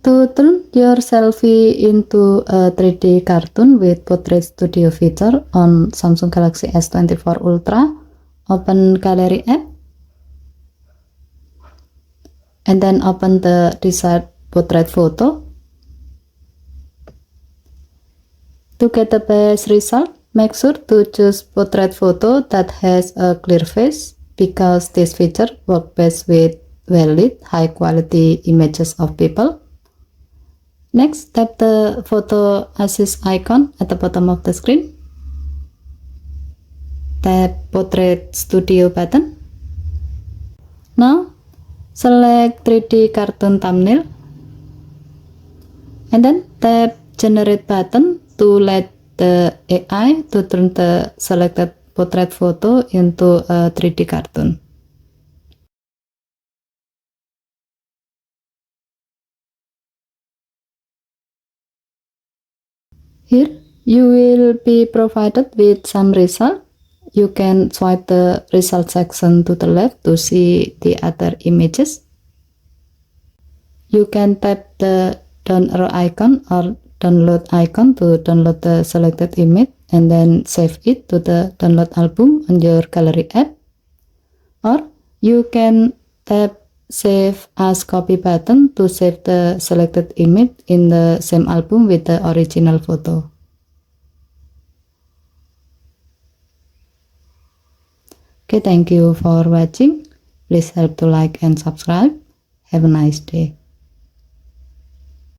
To turn your selfie into a 3D cartoon with Portrait Studio feature on Samsung Galaxy S24 Ultra, open Gallery app and then open the desired portrait photo. To get the best result, make sure to choose portrait photo that has a clear face because this feature works best with well-lit, high-quality images of people. Next, tap the photo assist icon at the bottom of the screen. Tap Portrait Studio button. Now, select 3D cartoon thumbnail. And then tap Generate button to let the AI to turn the selected portrait photo into a 3D cartoon. Here, you will be provided with some result. You can swipe the result section to the left to see the other images. You can tap the down arrow icon or download icon to download the selected image and then save it to the download album on your gallery app. Or you can tap Save as Copy button to save the selected image in the same album with the original photo. Okay, thank you for watching. Please help to like and subscribe. Have a nice day.